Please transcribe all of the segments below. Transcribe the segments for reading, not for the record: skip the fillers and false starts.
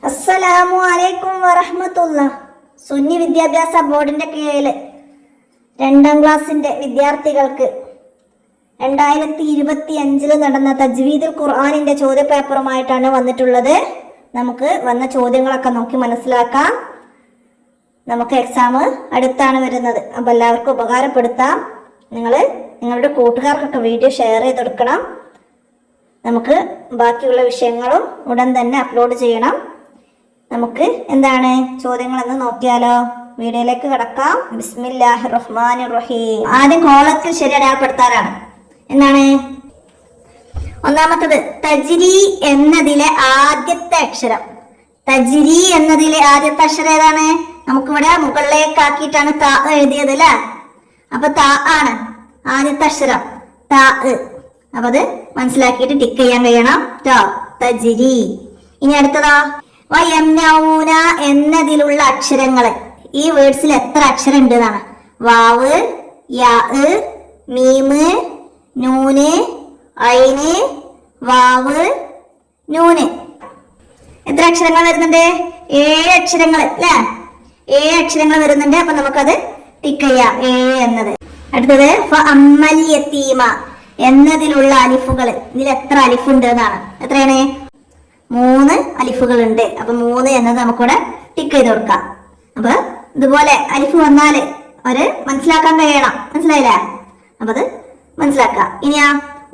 അസ്സലാമു അലൈക്കും വറഹ്മത്തുള്ള. സുന്നി വിദ്യാഭ്യാസ ബോർഡിന്റെ കീഴിൽ 2ാം ക്ലാസിന്റെ വിദ്യാർത്ഥികൾക്ക് 2025 നടന്ന തജ്വീദുൽ ഖുർആനിന്റെ ചോദ്യപേപ്പറുമായിട്ടാണ് വന്നിട്ടുള്ളത്. നമുക്ക് വന്ന ചോദ്യങ്ങളൊക്കെ നോക്കി മനസ്സിലാക്കാം. നമുക്ക് എക്സാം അടുത്താണ് വരുന്നത്, അപ്പോൾ എല്ലാവർക്കും ഉപകാരപ്പെടുത്താം. നിങ്ങളുടെ കൂട്ടുകാർക്കൊക്കെ വീഡിയോ ഷെയർ ചെയ്തെടുക്കണം. നമുക്ക് ബാക്കിയുള്ള വിഷയങ്ങളും ഉടൻ തന്നെ അപ്ലോഡ് ചെയ്യണം. നമുക്ക് എന്താണ് ചോദ്യങ്ങളെന്ന് നോക്കിയാലോ? വീഡിയോയിലേക്ക് കടക്കാം. ബിസ്മില്ലാഹിർ റഹ്മാനിർ റഹീം. ആദ്യം കോളത്തിൽ ശരി അടയാളപ്പെടുത്താനാണ്. എന്താണ് ഒന്നാമത്തത്? തജ്രി എന്നതിലെ ആദ്യത്തെ അക്ഷരം. തജ്രി എന്നതിലെ ആദ്യത്തെ അക്ഷരം ഏതാണ്? നമുക്കിവിടെ മുകളിലേക്ക് ആക്കിയിട്ടാണ് താ എഴുതിയത് അല്ലേ? അപ്പൊ താ ആണ് ആദ്യത്തെ അക്ഷരം, താ. അപ്പൊ അത് മനസ്സിലാക്കിയിട്ട് ടിക്ക് ചെയ്യാൻ കഴിയണം. തജ്രി. ഇനി അടുത്തതാ വയംനഊന എന്നതിലുള്ള അക്ഷരങ്ങള്. ഈ വേർഡ്സിൽ എത്ര അക്ഷരം ഉണ്ട് എന്നാണ്. വാവ്, യാ, മീമ്, നൂന്, ഐന്, വാവ്, നൂന്. എത്ര അക്ഷരങ്ങൾ വരുന്നുണ്ട്? 7 അക്ഷരങ്ങൾ അല്ലേ? 7 അക്ഷരങ്ങൾ വരുന്നുണ്ട്. അപ്പൊ നമുക്കത് ടിക്ക് ചെയ്യാം, 7 എന്നത്. അടുത്തത് ഫഅമ്മൽ യതീമ എന്നതിലുള്ള അലിഫുകൾ. ഇതിൽ എത്ര അലിഫുണ്ട് എന്നാണ്. എത്രയാണ്? 3 അലിഫുകൾ ഉണ്ട്. അപ്പൊ 3 എന്നത് നമുക്കിവിടെ ടിക്ക് ചെയ്ത് കൊടുക്കാം. അപ്പൊ ഇതുപോലെ അലിഫ് വന്നാല് അവര് മനസ്സിലാക്കാൻ കഴിയണം. മനസ്സിലായില്ലേ? അപ്പൊ അത് മനസ്സിലാക്കാം. ഇനിയാ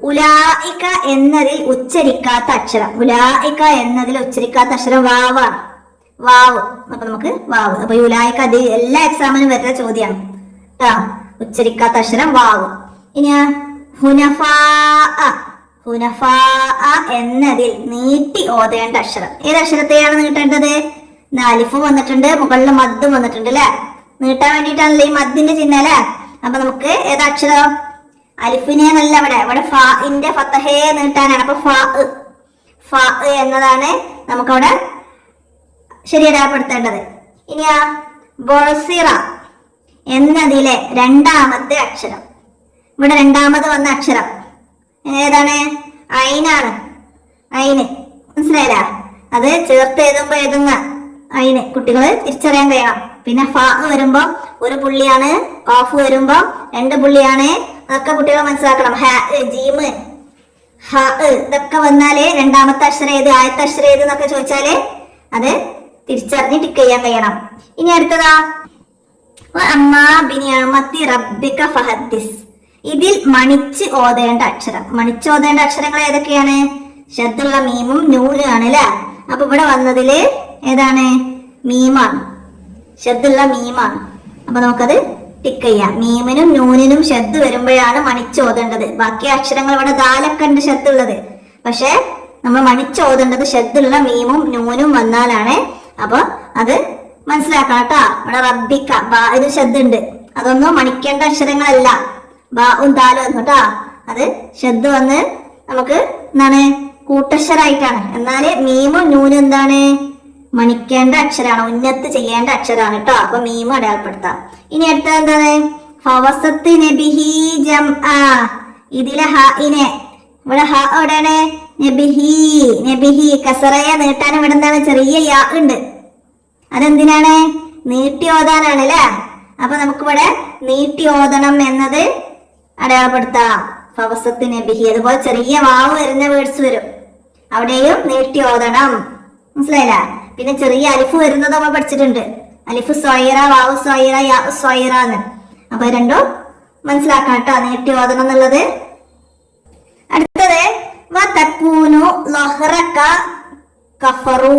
ഉലായിക എന്നതിൽ ഉച്ചരിക്കാത്ത അക്ഷരം. ഉലായിക എന്നതിൽ ഉച്ചരിക്കാത്ത അക്ഷരം വാവാണ്. വാവ്. അപ്പൊ നമുക്ക് വാവ്. അപ്പൊ ഉലായിക അത് എല്ലാ എക്സാമിനും വരുന്ന ചോദ്യമാണ് കേട്ടോ. ഉച്ചരിക്കാത്ത അക്ഷരം വാവ്. ഇനിയാ ഹുനഫാ. ഹുനഫാ എന്നതിൽ നീട്ടി ഓതേണ്ട അക്ഷരം. ഏത് അക്ഷരത്തെയാണ് നീട്ടേണ്ടത്? അലിഫ് വന്നിട്ടുണ്ട്, മുകളിൽ മദ്ദും വന്നിട്ടുണ്ട് അല്ലെ? നീട്ടാൻ വേണ്ടിയിട്ടാണല്ലേ ഈ മദ്ദിന്റെ ചിഹ്നം അല്ലെ? അപ്പൊ നമുക്ക് ഏതാ അക്ഷരം? അലിഫിനെ നല്ല ഇവിടെ ഫാഇന്റെ ഫത്തഹേ നീട്ടാനാണ്. അപ്പൊ ഫാ എന്നതാണ് നമുക്കവിടെ ശരി അടയാളപ്പെടുത്തേണ്ടത്. ഇനിയാ ബൊസിറ എന്നതിലെ 2ാമത്തെ അക്ഷരം. ഇവിടെ 2ാമത് വന്ന അക്ഷരം ഏതാണ്? ഐനാണ്. ഐന്. മനസ്സിലായില്ല? അത് ചേർത്ത് എഴുതുന്ന ഐന് കുട്ടികൾ തിരിച്ചറിയാൻ കഴിയണം. പിന്നെ ഫ വരുമ്പോ 1 പുള്ളിയാണ്, കാഫ് വരുമ്പോ 2 പുള്ളിയാണ്. അതൊക്കെ കുട്ടികൾ മനസ്സിലാക്കണം. ഹ, ജീമ്, ഹ ഇതൊക്കെ വന്നാല് 2ാമത്തെ അക്ഷരം ഏത്, ആദ്യത്തെ അക്ഷരം ഏത് എന്നൊക്കെ ചോദിച്ചാല് അത് തിരിച്ചറിഞ്ഞ് ടിക്ക് ചെയ്യാൻ കഴിയണം. ഇനി അടുത്തതാ അമ്മാ ബിനിഅമത്തി റബ്ബിക ഫഹദ്ദിസ്. ഇതിൽ മണിച്ച് ഓതേണ്ട അക്ഷരം. മണിച്ച് ഓതേണ്ട അക്ഷരങ്ങൾ ഏതൊക്കെയാണ്? ശദ്ദുള്ള മീമും നൂനും ആണ് അല്ലെ? അപ്പൊ ഇവിടെ വന്നതില് ഏതാണ്? മീമാണ്. ശദ്ദുള്ള മീമാണ്. അപ്പൊ നമുക്കത് ടിക്ക് ചെയ്യാം. മീമിനും നൂനിനും ശബ്ദ് വരുമ്പോഴാണ് മണിച്ച് ഓതേണ്ടത്. ബാക്കി അക്ഷരങ്ങൾ ഇവിടെ ദാലൊക്കെ ഉണ്ട് ശബ്ദുള്ളത്. പക്ഷെ നമ്മൾ മണിച്ച് ഓതേണ്ടത് ശബ്ദുള്ള മീമും നൂനും വന്നാലാണ്. അപ്പൊ അത് മനസ്സിലാക്കണം കേട്ടോ. ഇവിടെ റബ്ബിക്ക ഇത് ശബ്ദുണ്ട്. അതൊന്നും മണിക്കേണ്ട അക്ഷരങ്ങളല്ല. ബാഉം ദാലും വന്നു കേട്ടോ. അത് ശബ്ദ് വന്ന് നമുക്ക് എന്താണ് കൂട്ടക്ഷരായിട്ടാണ്. എന്നാല് മീമും നൂനും എന്താണ് മണിക്കേണ്ട അക്ഷരാണ്, ഉന്നത്ത് ചെയ്യേണ്ട അക്ഷരാണ് കേട്ടോ. അപ്പൊ മീമ് അടയാളപ്പെടുത്താം. ഇനി അടുത്തത് എന്താണ്? ഫവസത്ത് നബിഹി ജംആ. ഇതിലെ ഹാഇനെ ഇവിടെ ഹ എവിടെയാണ്? നബിഹി. നബിഹി കസറയെ നീട്ടാൻ ഇവിടെ എന്താണ്? ചെറിയ യാ ഉണ്ട്. അതെന്തിനാണ്? നീട്ടി ഓതാനാണ് അല്ലെ? അപ്പൊ നമുക്കിവിടെ നീട്ടി ഓതണം എന്നത് അടയാളപ്പെടുത്താം. ഫവസത്ത് നബിഹി. അതുപോലെ ചെറിയ വാവ് വരുന്ന വേർഡ്സ് വരും, അവിടെയും നീട്ടി ഓതണം. മനസ്സിലായില്ല? പിന്നെ ചെറിയ അലിഫ് വരുന്നത് നമ്മൾ പഠിച്ചിട്ടുണ്ട്. അലിഫ് സ്വൈറ, വാവ് സ്വൈറ, യാ സ്വൈറ എന്ന്. അപ്പൊ രണ്ടും മനസ്സിലാക്കാം കേട്ടോ, നീട്ടി ഓതണം എന്നുള്ളത്. അടുത്തത് വതകൂനു ലഹറക കഫറു.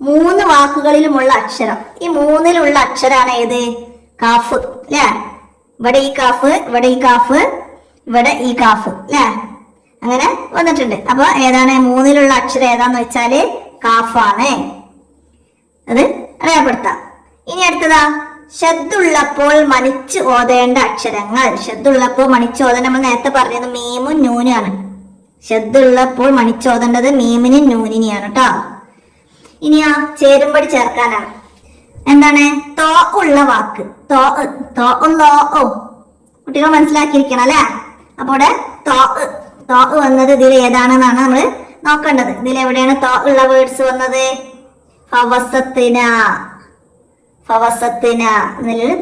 3 വാക്കുകളിലുമുള്ള അക്ഷരം. ഈ 3ലുള്ള അക്ഷരാണ് ഏത്? കാഫ് അല്ലെ? ഇവിടെ ഈ കാഫ്, ഇവിടെ ഈ കാഫ്, ഇവിടെ ഈ കാഫ് അല്ലെ? അങ്ങനെ വന്നിട്ടുണ്ട്. അപ്പൊ ഏതാണ് 3ലുള്ള അക്ഷരം ഏതാന്ന് വെച്ചാല് കാഫാണ്. അത് അറിയപ്പെടുത്താം. ഇനി അടുത്തതാ ശബ്ദുള്ളപ്പോൾ മണിച്ച് ഓതേണ്ട അക്ഷരങ്ങൾ. ശബ്ദുള്ളപ്പോൾ മണിച്ച് ഓതേണ്ട നമ്മൾ നേരത്തെ പറഞ്ഞത് മീമും നൂനാണ്. ശബ്ദുള്ളപ്പോൾ മണിച്ച് ഓതേണ്ടത് മീമിനും നൂനിനെയാണ് കേട്ടോ. ഇനിയാ ചേരുംപടി ചേർക്കാനാണ്. എന്താണ്? തോ ഉള്ള വാക്ക്. കുട്ടികൾ മനസ്സിലാക്കിയിരിക്കണം അല്ലെ? അപ്പൊ ഇവിടെ തോ വന്നത് ഇതിൽ ഏതാണെന്നാണ് നമ്മൾ നോക്കേണ്ടത്. ഇതിൽ എവിടെയാണ് തോ ഉള്ള വേർഡ്സ് വന്നത്? ഫവസത്തിന, ഫവസത്തിന എന്നുള്ളത്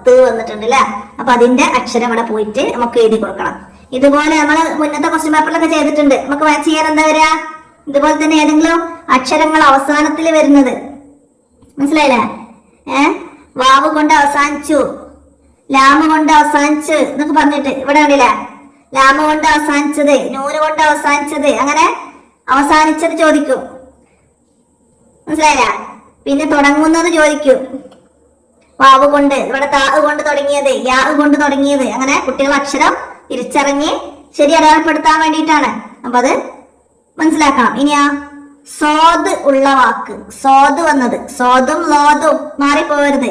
ത് വന്നിട്ടുണ്ട് അല്ലെ. അപ്പൊ അതിന്റെ അക്ഷരം ഇവിടെ പോയിട്ട് നമുക്ക് എഴുതി കൊടുക്കണം. ഇതുപോലെ നമ്മൾ മുന്നത്തെ ക്വസ്റ്റ്യൻ പേപ്പറിലൊക്കെ ചെയ്തിട്ടുണ്ട്. നമുക്ക് ചെയ്യാൻ എന്താ വരിക? ഇതുപോലെ തന്നെ ഏതെങ്കിലും അക്ഷരങ്ങൾ അവസാനത്തിൽ വരുന്നത്, മനസ്സിലായില്ലേ? വാവ് കൊണ്ട് അവസാനിച്ചു, ലാമ് കൊണ്ട് അവസാനിച്ചു എന്നൊക്കെ പറഞ്ഞിട്ട് ഇവിടെ കണ്ടില്ലേ? ലാമ് കൊണ്ട് അവസാനിച്ചത്, നൂന് കൊണ്ട് അവസാനിച്ചത്, അങ്ങനെ അവസാനിച്ചത് ചോദിക്കും, മനസ്സിലായില്ല? പിന്നെ തുടങ്ങുന്നത് ചോദിക്കും. വാവ് കൊണ്ട്, ഇവിടെ താ കൊണ്ട് തുടങ്ങിയത്, യാ കൊണ്ട് തുടങ്ങിയത്, അങ്ങനെ കുട്ടികൾ അക്ഷരം തിരിച്ചറിഞ്ഞ് ശരി അടയാളപ്പെടുത്താൻ വേണ്ടിയിട്ടാണ്. അപ്പൊ അത് മനസ്സിലാക്കണം. ഇനിയാ സ്വാദ് ഉള്ള വാക്ക്, സ്വാദ് വന്നത്, സ്വാദും ലോദും മാറിപ്പോകരുത്.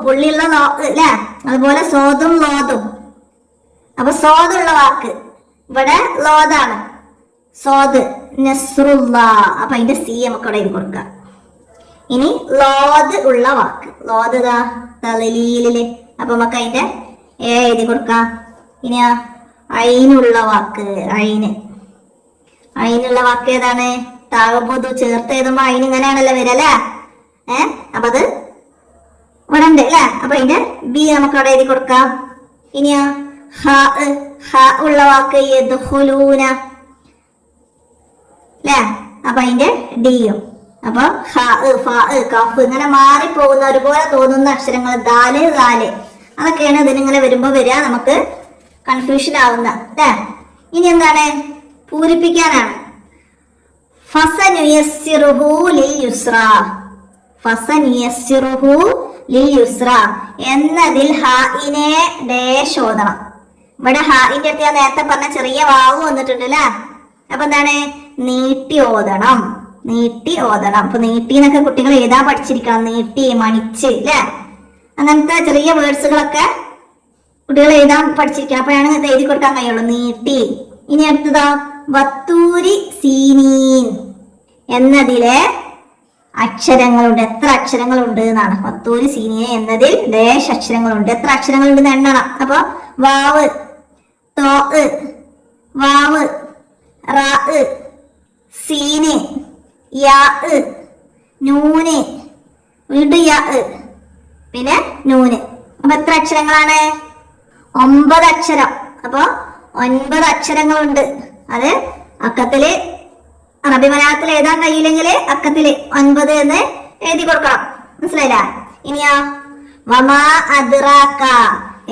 പുള്ളിയുള്ള ലോ അല്ലെ, അതുപോലെ സ്വാദും ലോദും. അപ്പൊ സ്വാദുള്ള വാക്ക് ഇവിടെ ലോദാണ്, സ്വാദ് നസ്റുള്ള. അപ്പൊ അതിന്റെ സി നമുക്ക് ഇവിടെ എഴുതി കൊടുക്കാം. ഇനി ലോദ് ഉള്ള വാക്ക്, ലോദ് തലലീലില്, അപ്പൊ നമുക്ക് അതിന്റെ എഴുതി കൊടുക്കാം. ഇനിയാ അയിനുള്ള വാക്ക്, അയിനുള്ള വാക്ക് ഏതാണ്? താഴെപ്പോതു ചേർത്ത് എഴുതുമ്പോ അയിന് ഇങ്ങനെയാണല്ലോ വരിക അല്ലെ. അപ്പൊ അത് ഇവിടെ ഉണ്ട് അല്ലെ. അപ്പൊ അതിന്റെ ബി നമുക്ക് അവിടെ എഴുതി കൊടുക്കാം. ഇനിയാ ഹ ഉള്ള വാക്ക് യദ്ഖുലൂന അല്ലെ. അപ്പൊ അതിന്റെ ഡിയും. അപ്പൊ കഫ് ഇങ്ങനെ മാറിപ്പോകുന്ന, ഒരുപോലെ തോന്നുന്ന അക്ഷരങ്ങൾ ദാല് ദാല് അതൊക്കെയാണ് ഇതിനിങ്ങനെ വരുമ്പോ വരിക, നമുക്ക് കൺഫ്യൂഷൻ ആവുന്ന അല്ലെ. ഇനി എന്താണ്? പൂരിപ്പിക്കാനാണ്. ഫസനുയസ്സിറുഹു ലിൽ യുസ്ര, ഫസനുയസ്സിറുഹു ലിൽ യുസ്ര എന്നതിൽ ഹാഇനെ ഡേഷ് ഓതണം. ഇവിടെ ഹാഇന്റെ അടുത്ത് ഞാൻ നേരത്തെ പറഞ്ഞ ചെറിയ വാവ് വന്നിട്ടുണ്ട് അല്ലെ. അപ്പൊ എന്താണ്? നീട്ടി ഓതണം, നീട്ടി ഓതണം. അപ്പൊ നീട്ടി എന്നൊക്കെ കുട്ടികൾ എഴുതാൻ പഠിച്ചിരിക്കണം. നീട്ടി, മണിച്ച് അല്ലെ, അങ്ങനത്തെ ചെറിയ വേർഡ്സുകളൊക്കെ കുട്ടികൾ എഴുതാൻ പഠിച്ചിരിക്കണം. അപ്പോഴാണ് ഇത് എഴുതി കൊടുക്കാൻ കഴിയുള്ളൂ. നീട്ടി. ഇനി അടുത്തതോ വത്തൂരി സീനീൻ എന്നതിലെ അക്ഷരങ്ങളുണ്ട്. എത്ര അക്ഷരങ്ങളുണ്ട് എന്നാണ്. വത്തൂരി സീനീൻ എന്നതിൽ ഡേഷ് അക്ഷരങ്ങളുണ്ട്. എത്ര അക്ഷരങ്ങളുണ്ട് എണ്ണണം. അപ്പൊ വാവ്, തോ, വാവ്, റാ, സീന്, യാ, നൂന്, വീണ്ടും യാ, പിന്നെ നൂന്. അപ്പൊ എത്ര അക്ഷരങ്ങളാണ്? 9 അക്ഷരം. അപ്പൊ 9 അക്ഷരങ്ങളുണ്ട്. അത് അക്കത്തില്, അറബി മലയാളത്തിൽ എഴുതാൻ കഴിയില്ലെങ്കിൽ അക്കത്തില് 9 എന്ന് എഴുതി കൊടുക്കണം, മനസ്സിലായില്ല? ഇനിയോ വമാ അദ്റാക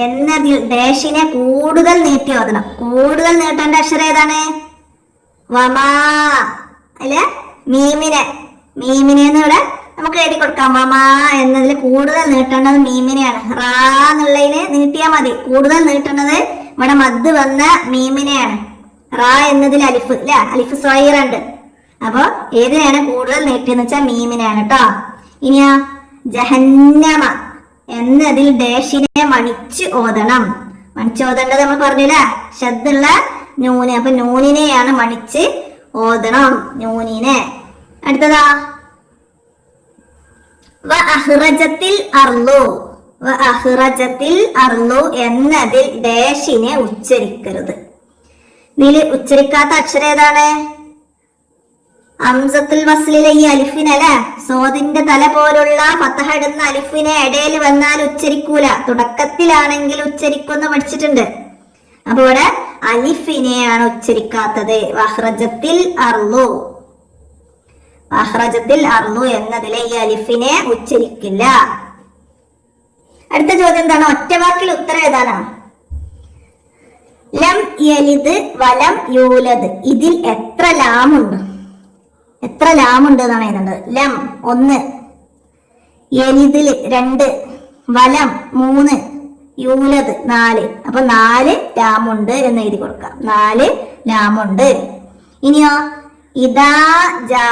എന്നതിൽ ഡേഷിനെ കൂടുതൽ നീട്ടി ഓതണം. കൂടുതൽ നീട്ടേണ്ട അക്ഷരം ഏതാണ്? വമാ അല്ലെ, മീമിനെ, മീമിനെന്ന് ഇവിടെ നമുക്ക് എഴുതി കൊടുക്കാം. വമാ എന്നതിൽ കൂടുതൽ നീട്ടേണ്ടത് മീമിനെയാണ്. റാ എന്നുള്ളതിന് നീട്ടിയാ മതി. കൂടുതൽ നീട്ടേണ്ടത് ഇവിടെ മദ് വന്ന മീമിനെയാണ്. റാ എന്നതിൽ അലിഫ് അല്ലെ, അലിഫ് സ്വൈറുണ്ട്. അപ്പൊ ഏതിനാണ് കൂടുതൽ നീട്ടിയെന്ന് വെച്ചാൽ മീമിനെയാണ് കേട്ടോ. ഇനിയാ ജഹന്നമ എന്നതിൽ ഡേഷിനെ മണിച്ച് ഓതണം. മണിച്ച് ഓതേണ്ടത് നമ്മൾ പറഞ്ഞില്ല, ശബ്ദുള്ള നൂന്. അപ്പൊ നൂനിനെയാണ് മണിച്ച് ഓതണം, നൂനിനെ. അടുത്തതാ വഅഖ്റജത്തിൽ അർളു, വഅഖ്റജത്തിൽ അർളു എന്നതിൽ ഡേഷിനെ ഉച്ചരിക്കരുത്. ഇതില് ഉച്ചരിക്കാത്ത അക്ഷരം ഏതാണ്? ഹംസത്തുൽ വസ്ലിലെ ഈ അലിഫിനല്ലേ, സോദിന്റെ തല പോലുള്ള ഫതഹ ഇടുന്ന അലിഫിനെ ഇടയിൽ വന്നാൽ ഉച്ചരിക്കൂല. തുടക്കത്തിലാണെങ്കിൽ ഉച്ചരിക്കുമെന്ന് പഠിച്ചിട്ടുണ്ട്. അപ്പൊ ഇവിടെ അലിഫിനെയാണ് ഉച്ചരിക്കാത്തത്. വഅഖ്റജത്തിൽ അർളു, വഅഖ്റജത്തിൽ അർളു എന്നതിലെ ഈ അലിഫിനെ ഉച്ചരിക്കില്ല. അടുത്ത ചോദ്യം എന്താണ്? ഒറ്റവാക്കിൽ ഉത്തരം ഏതാണ്? ലം യലിദ് വലം യൂലദ് ഇതിൽ എത്ര ലാമുണ്ട്? എത്ര ലാമുണ്ട് എന്നാണ് എഴുതേണ്ടത്. ലം 1, യലിദില് 2, വലം 3, യൂലദ് 4. അപ്പൊ 4 ലാമുണ്ട് എന്ന് എഴുതി കൊടുക്കാം. 4 ലാമുണ്ട്. ഇനിയോ ഇദാ ജാ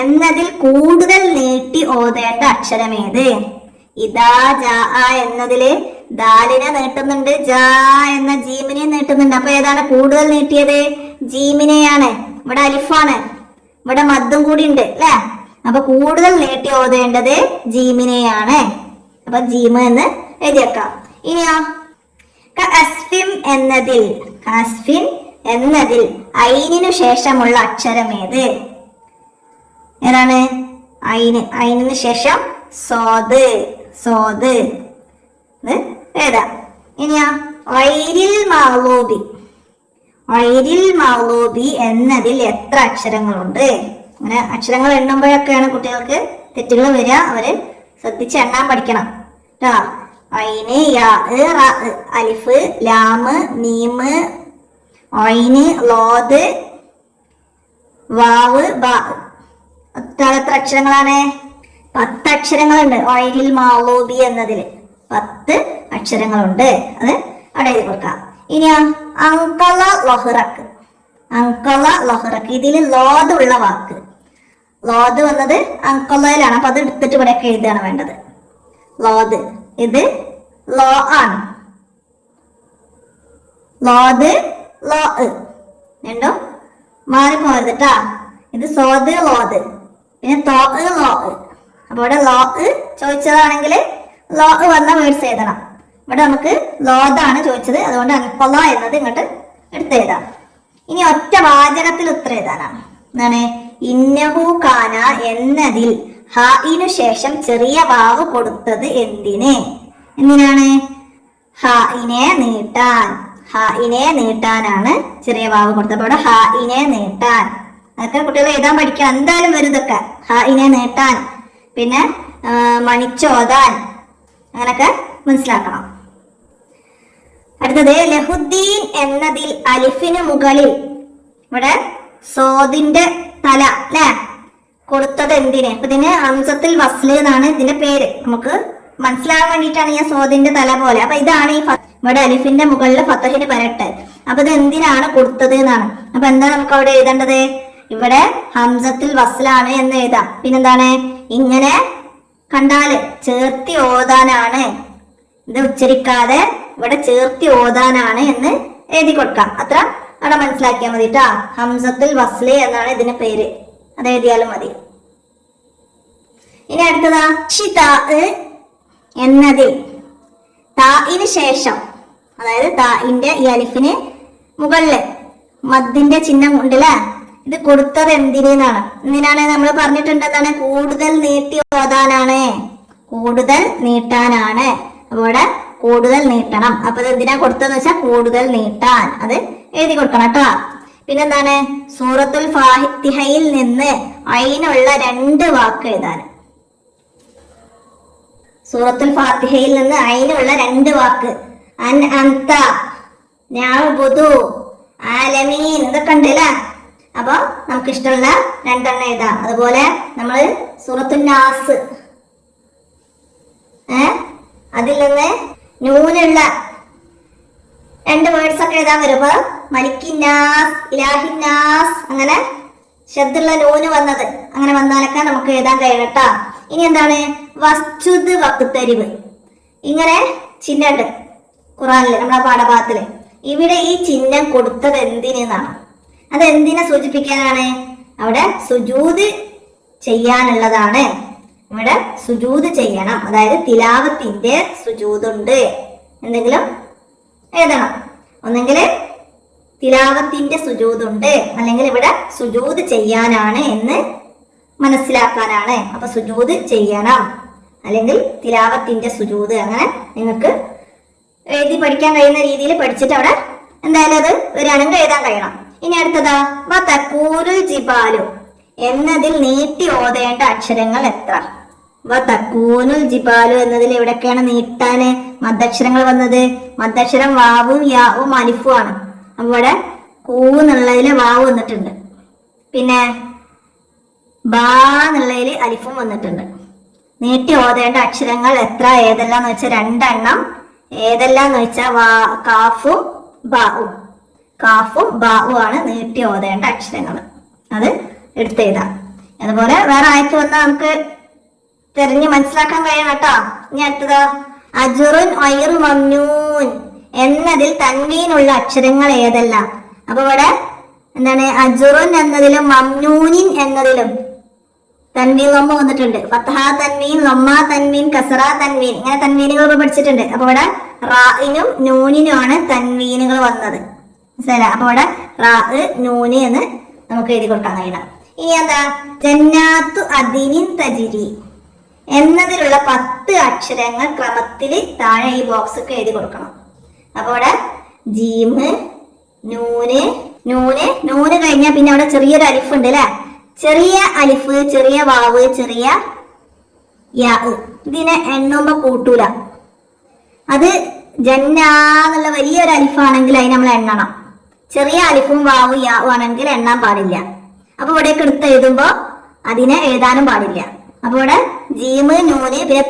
എന്നതിൽ കൂടുതൽ നീട്ടി ഓതേണ്ട അക്ഷരം ഏത്? ഇദാ ജാ എന്നതില് ദാലിനെ നീട്ടുന്നുണ്ട്, ജാ എന്ന ജീമിനെ നീട്ടുന്നുണ്ട്. അപ്പൊ ഏതാണ് കൂടുതൽ നീട്ടിയത്? ജീമിനെയാണ്. ഇവിടെ അലിഫാണ്, ഇവിടെ മദ്ദും കൂടി ഉണ്ട് അല്ലെ. അപ്പൊ കൂടുതൽ നീട്ടി ഓതേണ്ടത് ജീമിനെയാണ്. അപ്പൊ ജീമ് എന്ന് എഴുതിയേക്കാം. ഇനിയോ കഅസ്ഫിൻ എന്നതിൽ, കഅസ്ഫിൻ എന്നതിൽ ഐനിനു ശേഷമുള്ള അക്ഷരം ഏത്? ഏതാണ്? ഐന്. ഐനിന് ശേഷം സ്വാദ്. സ്വാദ് ഏതാ? ഇനിയാ ഗൈരിൽ മഗ്ലൂബി. ഗൈരിൽ മഗ്ലൂബി എന്നതിൽ എത്ര അക്ഷരങ്ങളുണ്ട്? അങ്ങനെ അക്ഷരങ്ങൾ എണ്ണുമ്പോഴൊക്കെയാണ് കുട്ടികൾക്ക് തെറ്റുകൾ വരിക. അവര് ശ്രദ്ധിച്ച് എണ്ണാൻ പഠിക്കണം കേട്ടോ. ഐന്, യാ, റ, അലിഫ്, ലാമ്, മീമ്, ഐന്, ലോദ്, വാവ്, ബാ. എത്ര അക്ഷരങ്ങളാണ്? 10 അക്ഷരങ്ങളുണ്ട് ഗൈരിൽ മഗ്ലൂബി എന്നതിൽ. 10 അക്ഷരങ്ങളുണ്ട്. അത് അവിടെ എഴുതി കൊടുക്കാം. ഇനിയാ അങ്കല ലഹ്റക്ക്. അങ്കല ലഹ്റക്ക് ഇതിൽ ലോദ് ഉള്ള വാക്ക്. ലോദ് വന്നത് അങ്കലയിലാണ്. അപ്പൊ അത് എടുത്തിട്ട് ഇവിടെയൊക്കെ എഴുതാണ് വേണ്ടത്. ലോദ് ഇത് ലോ ആണ്. ലോദ് ലോ രണ്ടും മാറിപ്പോരുത് കേട്ടാ. ഇത് സോദ് ലോദ്, പിന്നെ തോ ലോ. അപ്പൊ ഇവിടെ ലോ ചോദിച്ചതാണെങ്കിൽ ലോ വന്ന വേർഡ്സ് എഴുതണം. ഇവിടെ നമുക്ക് ലോദാണ് ചോദിച്ചത്, അതുകൊണ്ട് അൻപല എന്നത് ഇങ്ങോട്ട് എടുത്തെഴുതാം. ഇനി ഒറ്റ വാചകത്തിൽ ഉത്തരം എഴുതാനാണ്. എന്താണ്? ഇന്നഹു കാന എന്നതിൽ ഹായിനു ശേഷം ചെറിയ വാവ് കൊടുത്തത് എന്തിന്? എന്തിനാണ്? ഹായിനെ നീട്ടാൻ. ഹായിനെ നീട്ടാനാണ് ചെറിയ വാവ് കൊടുത്തത്. അപ്പൊ ഇവിടെ ഹായിനെ നീട്ടാൻ. അതൊക്കെ കുട്ടികൾ എഴുതാൻ പഠിക്കണം. എന്തായാലും വരും ഇതൊക്കെ. ഹായിനെ നീട്ടാൻ, പിന്നെ മണിച്ചോദാൻ, അങ്ങനൊക്കെ മനസ്സിലാക്കണം. അടുത്തത് ലഹുദ്ദീൻ എന്നതിൽ അലിഫിന് മുകളിൽ ഇവിടെ സോദിന്റെ തല അല്ലെ കൊടുത്തത് എന്തിന്? അപ്പൊ ഇതിന് ഹംസത്തുൽ വസ്ല് എന്നാണ് ഇതിന്റെ പേര്. നമുക്ക് മനസ്സിലാകാൻ വേണ്ടിയിട്ടാണ് ഞാൻ സോദിന്റെ തല പോലെ. അപ്പൊ ഇതാണ് ഈ ഇവിടെ അലിഫിന്റെ മുകളിൽ ഫത്തഹിന് പരട്ട്. അപ്പൊ ഇത് എന്തിനാണ് കൊടുത്തത് എന്നാണ്. അപ്പൊ എന്താ നമുക്ക് അവിടെ എഴുതേണ്ടത്? ഇവിടെ ഹംസത്തുൽ വസ്ലാണ് എന്ന് എഴുതാം. പിന്നെന്താണ്? ഇങ്ങനെ കണ്ടാല് ചേർത്തി ഓതാനാണ്. ഇത് ഉച്ചരിക്കാതെ ഇവിടെ ചേർത്തി ഓതാനാണ് എന്ന് എഴുതി കൊടുക്കാം. അത്ര അവിടെ മനസ്സിലാക്കിയാൽ മതി കേട്ടാ. ഹംസത്തുൽ വസ്ല് എന്നാണ് ഇതിന് പേര്. അത് എഴുതിയാലും മതി. ഇനി അടുത്തതാ ഷിതാ എന്നതിൽ താഇന് ശേഷം, അതായത് താഇന്റെ ഈ അലിഫിന് മുകളില് മദ്ദിന്റെ ചിഹ്നം ഉണ്ടല്ലേ, ഇത് കൊടുത്തത് എന്തിനാണ്? എന്തിനാണ് നമ്മൾ പറഞ്ഞിട്ടുണ്ട്? എന്താണ്? കൂടുതൽ നീട്ടി ഓതാനാണ്. കൂടുതൽ നീട്ടാനാണ്. അപ്പൊ ഇവിടെ കൂടുതൽ നീട്ടണം. അപ്പൊ ഇത് എന്തിനാ കൊടുത്തതെന്ന് വെച്ചാൽ കൂടുതൽ നീട്ടാൻ. അത് എഴുതി കൊടുക്കണം കേട്ടോ. പിന്നെന്താണ്? സൂറത്തുൽ ഫാത്തിഹയിൽ നിന്ന് ഐനുള്ള 2 വാക്ക് എഴുതാൻ. സൂറത്തുൽ ഫാത്തിഹയിൽ നിന്ന് ഐനുള്ള 2 വാക്ക്. അൻ അന്ത, നഅ്ബുദു, ആലമീൻ, ഇതൊക്കെ ഉണ്ടല്ലേ. അപ്പൊ നമുക്ക് ഇഷ്ടമുള്ള 2 എഴുതാം. അതുപോലെ നമ്മള് സൂറത്തുൽ നാസ് അതിൽ നിന്ന് നൂനുള്ള 2 വേർഡ്സ് ഒക്കെ എഴുതാൻ വരും. അപ്പൊ മലിക്കിന്നാസ്, ഇലാഹിന്നാസ്, അങ്ങനെ ശബ്ദമുള്ള നൂന് വന്നത് അങ്ങനെ വന്നാലൊക്കെ നമുക്ക് എഴുതാൻ കഴിയും കേട്ടോ. ഇനി എന്താണ്? വസ്തുത് വക്തരിവ്, ഇങ്ങനെ ചിഹ്നമുണ്ട് ഖുറാനില്, നമ്മുടെ പാഠഭാഗത്തില്. ഇവിടെ ഈ ചിഹ്നം കൊടുത്തത് എന്തിനാണ്? അത് എന്തിനെ സൂചിപ്പിക്കാനാണ്? അവിടെ സുജൂദ് ചെയ്യാനുള്ളതാണ്. ഇവിടെ സുജൂദ് ചെയ്യണം, അതായത് തിലാവത്തിന്റെ സുജൂദുണ്ട്. എന്തെങ്കിലും എഴുതണം. ഒന്നെങ്കിൽ തിലാവത്തിന്റെ സുജൂദുണ്ട്, അല്ലെങ്കിൽ ഇവിടെ സുജൂദ് ചെയ്യാനാണ് എന്ന് മനസ്സിലാക്കാനാണ്. അപ്പൊ സുജൂദ് ചെയ്യണം, അല്ലെങ്കിൽ തിലാവത്തിന്റെ സുജൂദ്. അങ്ങനെ നിങ്ങൾക്ക് എഴുതി പഠിക്കാൻ കഴിയുന്ന രീതിയിൽ പഠിച്ചിട്ട് അവിടെ എന്തായാലും അത് വരികയാണെങ്കിൽ എഴുതാൻ കഴിയണം. ഇനി അടുത്തതാ വതകൂരുൽ ജിബാലു എന്നതിൽ നീട്ടി ഓതേണ്ട അക്ഷരങ്ങൾ എത്ര? വതകൂനുൽ ജിബാലു എന്നതിൽ എവിടെയൊക്കെയാണ് നീട്ടാന് മദ്ദക്ഷരങ്ങൾ വന്നത്? മദ്ദക്ഷരം വാവും യാവും അലിഫും ആണ്. അപ്പൊ ഇവിടെ കൂ എന്നുള്ളതില് വാവ് വന്നിട്ടുണ്ട്, പിന്നെ ബാ എന്നുള്ളതില് അലിഫും വന്നിട്ടുണ്ട്. നീട്ടി ഓതേണ്ട അക്ഷരങ്ങൾ എത്ര ഏതെല്ലാം എന്ന് വെച്ചാൽ 2 എണ്ണം. ഏതെല്ലാം എന്ന് വെച്ചാൽ കാഫും ബാവും. കാഫും ബാവും ആണ് നീട്ടി ഓതേണ്ട അക്ഷരങ്ങൾ. അത് എടുത്തെഴുതാം. അതുപോലെ വേറെ ആയത്ത് വന്നാൽ നമുക്ക് തെരഞ്ഞ് മനസ്സിലാക്കാൻ കഴിയണം കേട്ടോ. ഇനി അടുത്തതാ അജുറുൻ ഐറു മംനൂൻ എന്നതിൽ തൻവീനുള്ള അക്ഷരങ്ങൾ ഏതെല്ലാം? അപ്പൊ ഇവിടെ എന്താണ്? അജുറുൻ എന്നതിലും മംനൂനിൻ എന്നതിലും തൻവീൻ ലൊമ്മ വന്നിട്ടുണ്ട്. ഫത്ഹ തൻവീൻ, ലൊമ്മ തൻവീൻ, കസറ തൻവീൻ, ഇങ്ങനെ തൻവീനുകൾ ഇപ്പൊ പഠിച്ചിട്ടുണ്ട്. അപ്പൊ ഇവിടെ റാഇനും നൂനിനും ആണ് തൻവീനുകൾ വന്നത്. മനസ്സിലായില്ല? അപ്പൊ ഇവിടെ റാ നൂന് എന്ന് നമുക്ക് എഴുതി കൊടുക്കാൻ കഴിയണം. ഇനി എന്താ ജന്നാത്തു അദിനിൻ തജിരി എന്നതിലുള്ള 10 അക്ഷരങ്ങൾ ക്രമത്തിൽ താഴെ ഈ ബോക്സ് ഒക്കെ എഴുതി കൊടുക്കണം. അപ്പൊ ഇവിടെ ജീമ്, നൂന്, നൂന്, നൂന് കഴിഞ്ഞാൽ പിന്നെ അവിടെ ചെറിയൊരു അലിഫ് ഉണ്ട് അല്ലെ. ചെറിയ അലിഫ്, ചെറിയ വാവ്, ചെറിയ യാ. ഇതിനെ എണ്ണുമ്പോ കൂട്ടൂല. അത് ജന്നാന്നുള്ള വലിയൊരു അലിഫാണെങ്കിൽ അതിന് നമ്മൾ എണ്ണണം. ചെറിയ അലിഫും വാവും യാവും ആണെങ്കിൽ എണ്ണാൻ പാടില്ല. അപ്പൊ ഇവിടേക്ക് എടുത്ത് എഴുതുമ്പോ അതിനെ എഴുതാനും പാടില്ല. അപ്പൊ ഇവിടെ ജീമ്, നൂന്, പിന്നെ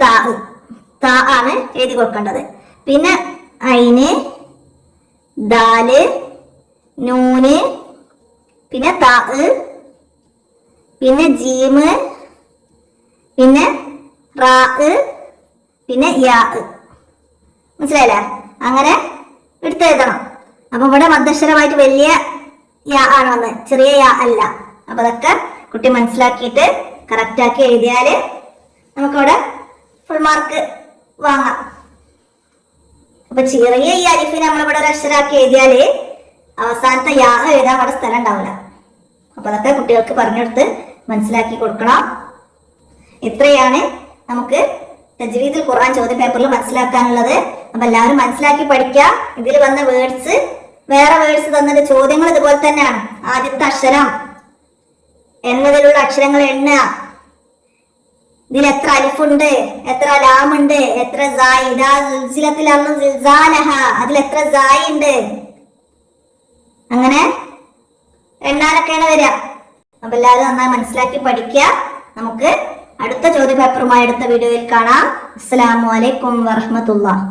താ ആണ് എഴുതി കൊടുക്കേണ്ടത്. പിന്നെ ഐന്, ദാല്, നൂന്, പിന്നെ താ, പിന്നെ ജീമ്, പിന്നെ റാ, പിന്നെ യാ. മനസ്സിലായില്ലേ? അങ്ങനെ എടുത്തെഴുതണം. അപ്പൊ ഇവിടെ മധ്യക്ഷരമായിട്ട് വലിയ യാ ആണ് വന്നത്, ചെറിയ യാ അല്ല. അപ്പൊ അതൊക്കെ കുട്ടി മനസ്സിലാക്കിയിട്ട് കറക്റ്റ് ആക്കി എഴുതിയാല് നമുക്കവിടെ ഫുൾ മാർക്ക് വാങ്ങാം. അപ്പൊ ചെറിയ ഈ അലിഫിനെ നമ്മളിവിടെ ഒരു അക്ഷരാക്കി എഴുതിയാല് അവസാനത്തെ യാ എഴുതാൻ അവിടെ സ്ഥലം ഉണ്ടാവില്ല. അപ്പൊ അതൊക്കെ കുട്ടികൾക്ക് പറഞ്ഞെടുത്ത് മനസ്സിലാക്കി കൊടുക്കണം. ഇത്രയാണ് നമുക്ക് തജ്വീദുൽ ഖുർആൻ ചോദ്യ പേപ്പറിൽ മനസ്സിലാക്കാനുള്ളത്. അപ്പൊ എല്ലാവരും മനസ്സിലാക്കി പഠിക്കുക. ഇതിൽ വന്ന വേർഡ്സ്, വേറെ വേർഡ്സ് തന്നിട്ട് ചോദ്യങ്ങൾ ഇതുപോലെ തന്നെയാണ്. ആദ്യത്തെ അക്ഷരം എന്നതിലുള്ള അക്ഷരങ്ങൾ എണ്ണുക. ഇതിൽ എത്ര അലിഫുണ്ട്, എത്ര ലാമുണ്ട്, എത്ര അതിൽ എത്ര സായി ഉണ്ട്, അങ്ങനെ എണ്ണാനൊക്കെയാണ് വരിക. അപ്പൊ എല്ലാവരും നന്നായി മനസ്സിലാക്കി പഠിക്കുക. നമുക്ക് അടുത്ത ചോദ്യ പേപ്പറുമായി അടുത്ത വീഡിയോയിൽ കാണാം. അസ്സലാമു അലൈക്കും വറഹ്മത്തുള്ളാഹി.